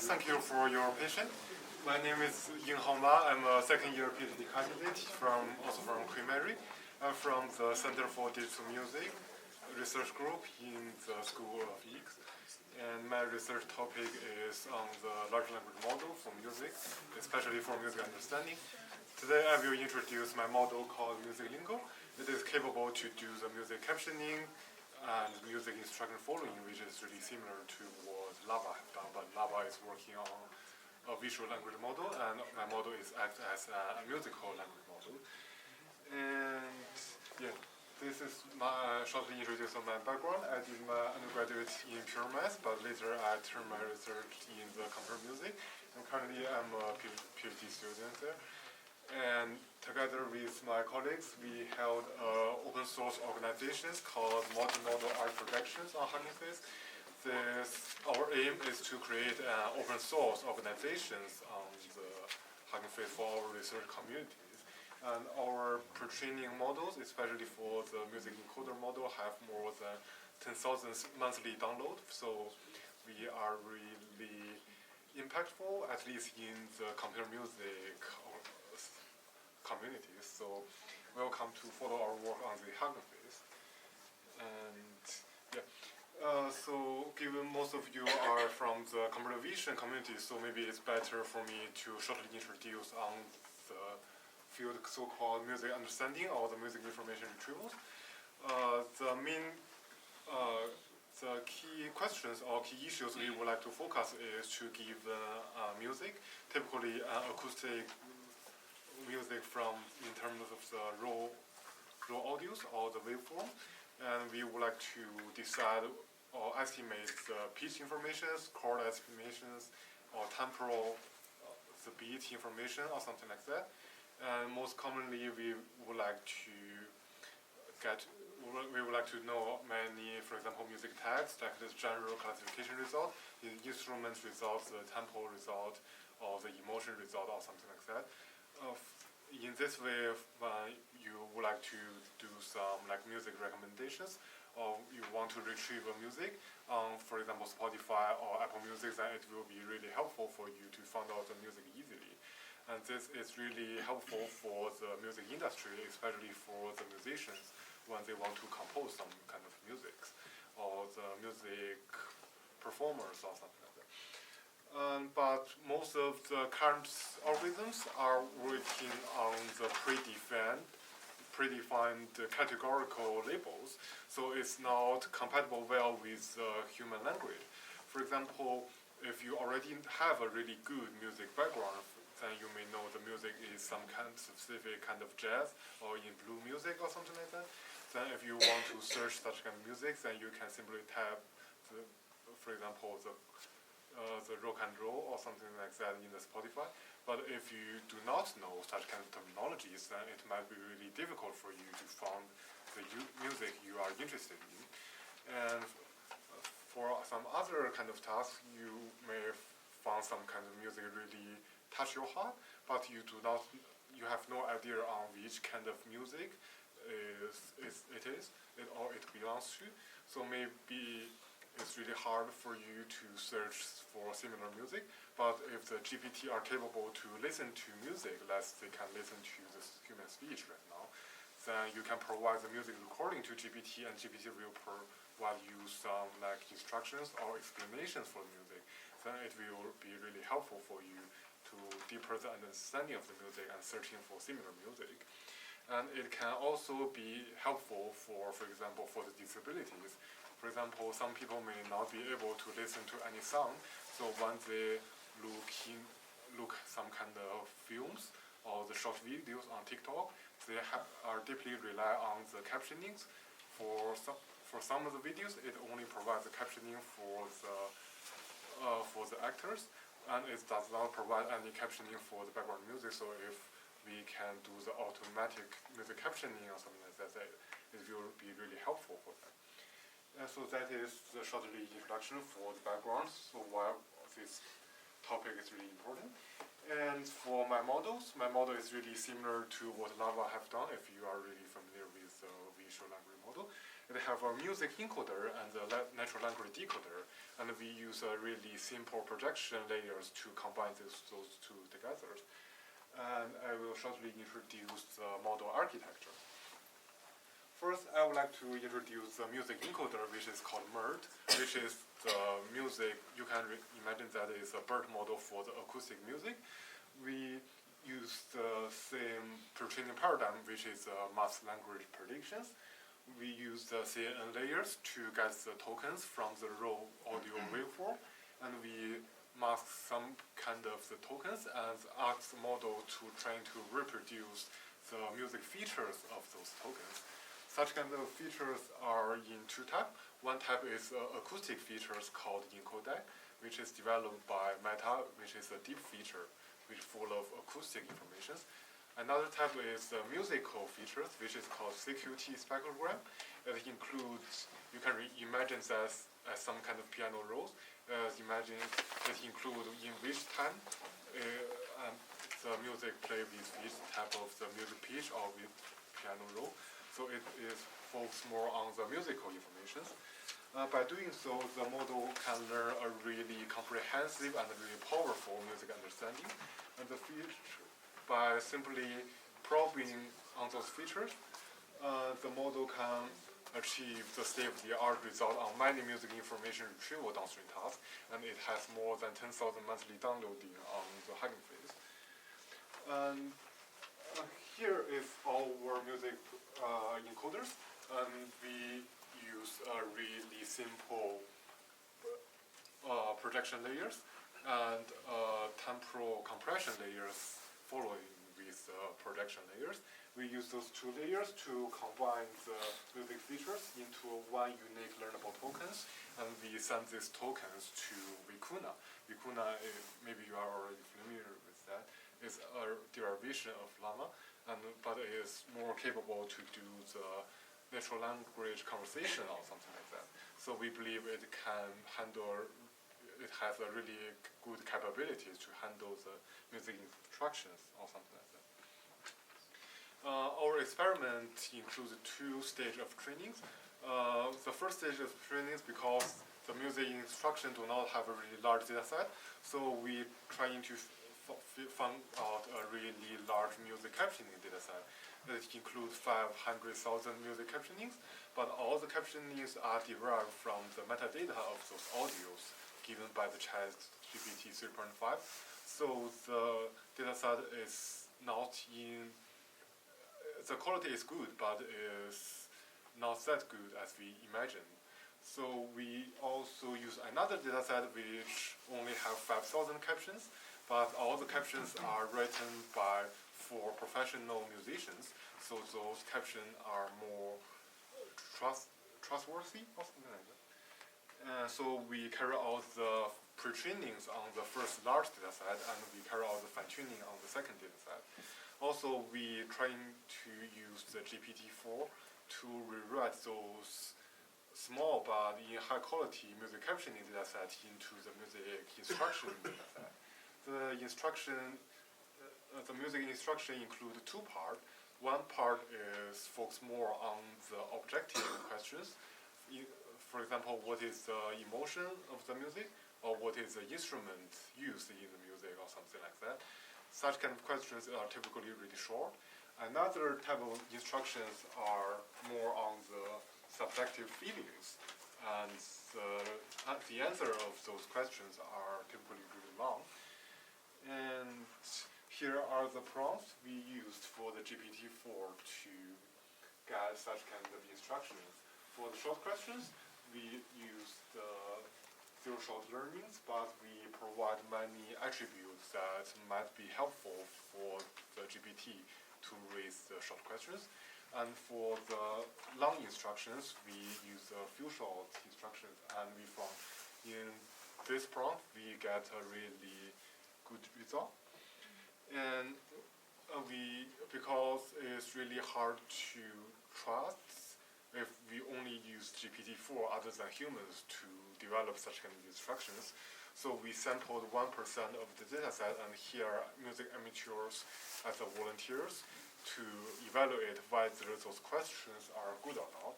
Thank you for your patience. My name is Yinghao. I'm a second-year PhD candidate also from Queen Mary. I'm from the Center for Digital Music research group in the School of Economics. And my research topic is on the large language model for music, especially for music understanding. Today I will introduce my model called Music Lingo. It is capable to do the music captioning and music instruction following, which is really similar to what Lava have done, but Lava is working on a visual language model, and my model is act as a musical language model. And yeah, this is my shortly introduce on my background. I did my undergraduate in pure math, but later I turned my research in the computer music, and currently I'm a PhD student there. And together with my colleagues, we held open source organizations called Multimodal art projections on Hugging Face. Our aim is to create open source organizations on the Hugging Face for our research communities. And our pre-training models, especially for the music encoder model, have more than 10,000 monthly downloads. So we are really impactful, at least in the computer music communities. So welcome to follow our work on the Hugging Face. And yeah, so given most of you are from the computer vision community, so maybe it's better for me to shortly introduce on the field so-called music understanding or the music information retrieval. The key questions or key issues we would like to focus is to give music, typically acoustic music from in terms of the raw audios or the waveform, and we would like to decide or estimate the pitch informations, chord estimations, or temporal the beat information or something like that. And most commonly, we would like to know many, for example, music tags, like this general classification result, the instrument result, the tempo result, or the emotion result, or something like that. In this way, you would like to do some like music recommendations, or you want to retrieve a music on, for example, Spotify or Apple Music, then it will be really helpful for you to find out the music easily. And this is really helpful for the music industry, especially for the musicians when they want to compose some kind of music, or the music performers or something like that. But most of the current algorithms are working on the predefined categorical labels, so it's not compatible well with human language. For example, if you already have a really good music background, then you may know the music is some kind of specific kind of jazz or in blue music or something like that. Then if you want to search such kind of music, then you can simply type, for example, the rock and roll or something like that in the Spotify. But if you do not know such kind of terminologies, then it might be really difficult for you to find the music you are interested in. And for some other kind of tasks, you may find some kind of music really touch your heart, but you have no idea on which kind of music it belongs to. So maybe it's really hard for you to search for similar music, but if the GPT are capable to listen to music, they can listen to the human speech right now, then you can provide the music recording to GPT, and GPT will provide you some like instructions or explanations for the music. Then it will be really helpful for you to deeper the understanding of the music and searching for similar music. And it can also be helpful for example, for the disabilities. For example, some people may not be able to listen to any sound, so when they look some kind of films or the short videos on TikTok, they are deeply rely on the captionings. For some of the videos, it only provides the captioning for the actors, and it does not provide any captioning for the background music. So if we can do the automatic music captioning or something like that, it will be really helpful for them. So that is the shortly introduction for the background, so why this topic is really important. And for my model is really similar to what Lava have done, if you are really familiar with the visual language model. It have a music encoder and a natural language decoder, and we use a really simple projection layers to combine those two together. And I will shortly introduce the model architecture. First, I would like to introduce the music encoder, which is called MERT, which is the music, you can imagine that is a BERT model for the acoustic music. We use the same pre-training paradigm, which is mass language predictions. We use the CNN layers to get the tokens from the raw audio waveform, and we mask some kind of the tokens and ask the model to try to reproduce the music features of those tokens. Such kind of features are in two types. One type is acoustic features called encodec, which is developed by Meta, which is a deep feature, which is full of acoustic information. Another type is musical features, which is called CQT spectrogram. It includes, you can imagine that as some kind of piano rolls. Imagine it includes in which time the music play with which type of the music pitch or with piano roll. So it is focused more on the musical information. By doing so, the model can learn a really comprehensive and really powerful music understanding. And by simply probing on those features, the model can achieve the state-of-the-art result on many music information retrieval downstream tasks, and it has more than 10,000 monthly downloading on the Hugging Face. And here is our music encoders, and we use really simple projection layers and temporal compression layers following with projection layers. We use those two layers to combine the music features into one unique learnable tokens, and we send these tokens to Vicuna. Vicuna, maybe you are already familiar with that, is a derivation of Llama, but it is more capable to do the natural language conversation or something like that. So we believe it can handle, it has a really good capabilities to handle the music instructions or something like that. Our experiment includes two stages of trainings. The first stage of training is because the music instruction do not have a really large data set, so we trying to find out a really large music captioning data set. It includes 500,000 music captionings, but all the captionings are derived from the metadata of those audios given by the ChatGPT 3.5. So the data set is not in, the quality is good, but is not that good as we imagined. So we also use another data set which only have 5,000 captions, but all the captions are written for professional musicians, so those captions are more trustworthy or something like that. So we carry out the pre-trainings on the first large data set, and we carry out the fine-tuning on the second data set. Also, we trying to use the GPT-4 to rewrite those small but in high quality music captioning data set into the music instruction data set. The music instruction include two parts. One part is focused more on the objective questions. For example, what is the emotion of the music, or what is the instrument used in the music, or something like that. Such kind of questions are typically really short. Another type of instructions are more on the subjective feelings, and the answer of those questions are typically really long. And here are the prompts we used for the GPT-4 to get such kind of instructions. For the short questions, we use the zero-shot learnings, but we provide many attributes that might be helpful for the GPT to raise the short questions. And for the long instructions, we use a few short instructions, and we found in this prompt we get a really good result. And because it's really hard to trust if we only use GPT-4 other than humans to develop such kind of instructions. So we sampled 1% of the data set, and here are music amateurs as the volunteers to evaluate whether those questions are good or not.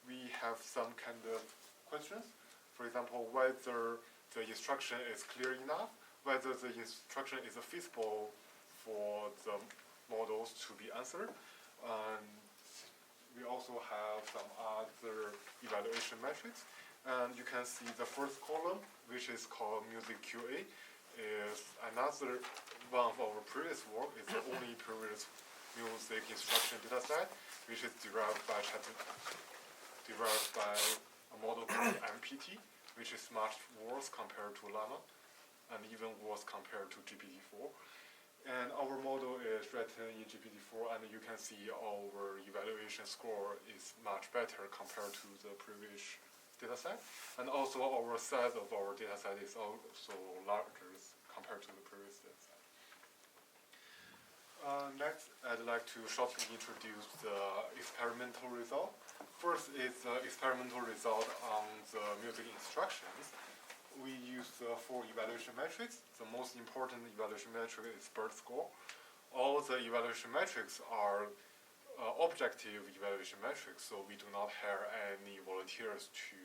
we have some kind of questions. For example, whether the instruction is clear enough, whether the instruction is feasible for the models to be answered. And we also have some other evaluation metrics. And you can see the first column, which is called Music QA, is another one of our previous work. It's the only previous music instruction dataset, which is derived by a model called MPT, which is much worse compared to Llama, and even worse compared to GPT-4. And our model is written in GPT-4, and you can see our evaluation score is much better compared to the previous dataset. And also our size of our dataset is also larger compared to the previous dataset. Next, I'd like to shortly introduce the experimental result. First is the experimental result on the music instructions. We use 4 evaluation metrics. The most important evaluation metric is bird score. All the evaluation metrics are objective evaluation metrics, so we do not hire any volunteers to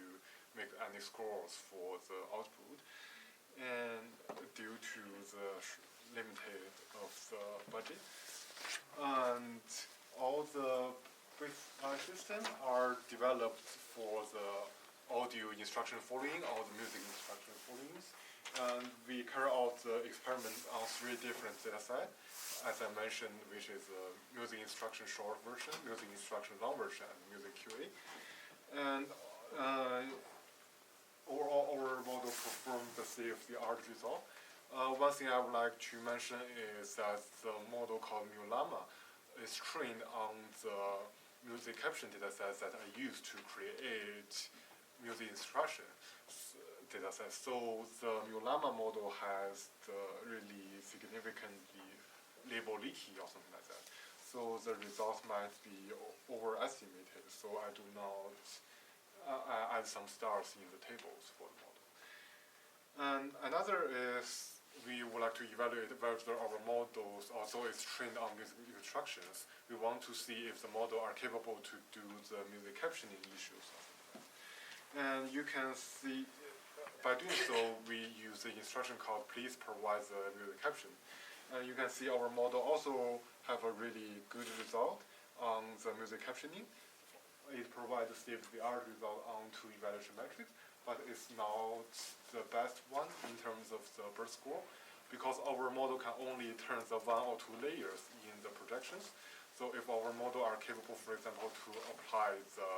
make any scores for the output. And due to the limited of the budget, and all the baseline systems are developed for the audio instruction following or the music instruction followings. And we carry out the experiment on 3 different datasets, as I mentioned, which is the music instruction short version, music instruction long version, and music QA. And overall, our model performed the state-of-the-art result. One thing I would like to mention is that the model called MuLlama is trained on the music caption datasets that are used to create music instruction datasets. So the MuLlama model has the really significantly labelity or something like that. So the results might be overestimated. So I do not add some stars in the tables for the model. And another is we would like to evaluate whether our models also is trained on music instructions. We want to see if the model are capable to do the music captioning issues. And you can see, by doing so, we use the instruction called please provide the music caption. And you can see our model also have a really good result on the music captioning. It provides a state-of-the-art result on 2 evaluation metrics, but it's not the best one in terms of the bird score, because our model can only turn the 1 or 2 layers in the projections. So if our model are capable, for example, to apply the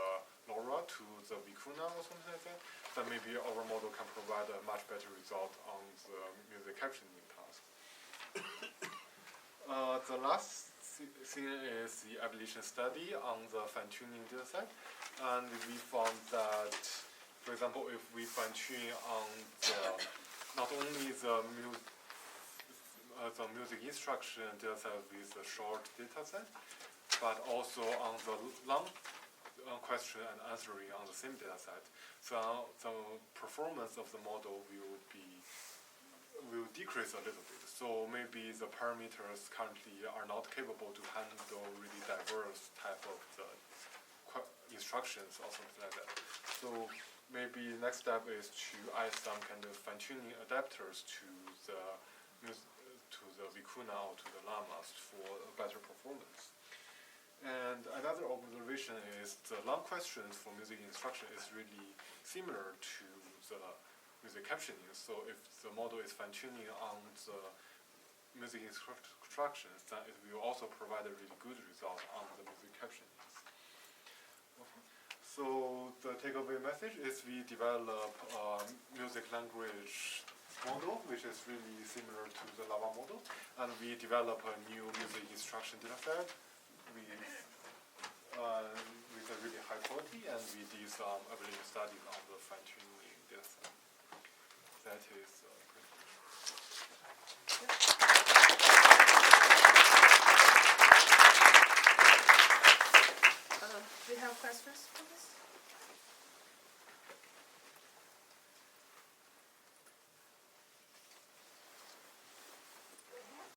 LoRa to the Vicuna or something like that, then maybe our model can provide a much better result on the music captioning task. The last thing is the evaluation study on the fine-tuning dataset. And we found that, for example, if we fine-tune on not only the music instruction dataset with the short dataset, but also on the long question and answering on the same dataset. So the performance of the model will decrease a little bit. So maybe the parameters currently are not capable to handle really diverse type of the instructions or something like that. So maybe next step is to add some kind of fine-tuning adapters to the Vicuna or to the Llamas for a better performance. And another observation is the long questions for music instruction is really similar to the music captioning. So if the model is fine-tuning on the music instructions, then it will also provide a really good result on the music captioning. Okay. So the takeaway message is we develop a music language model, which is really similar to the Llama model, and we develop a new music instruction dataset with a really high quality, and we did some evaluation studies on the fine-tuning dataset. That is pretty Do you have questions for this?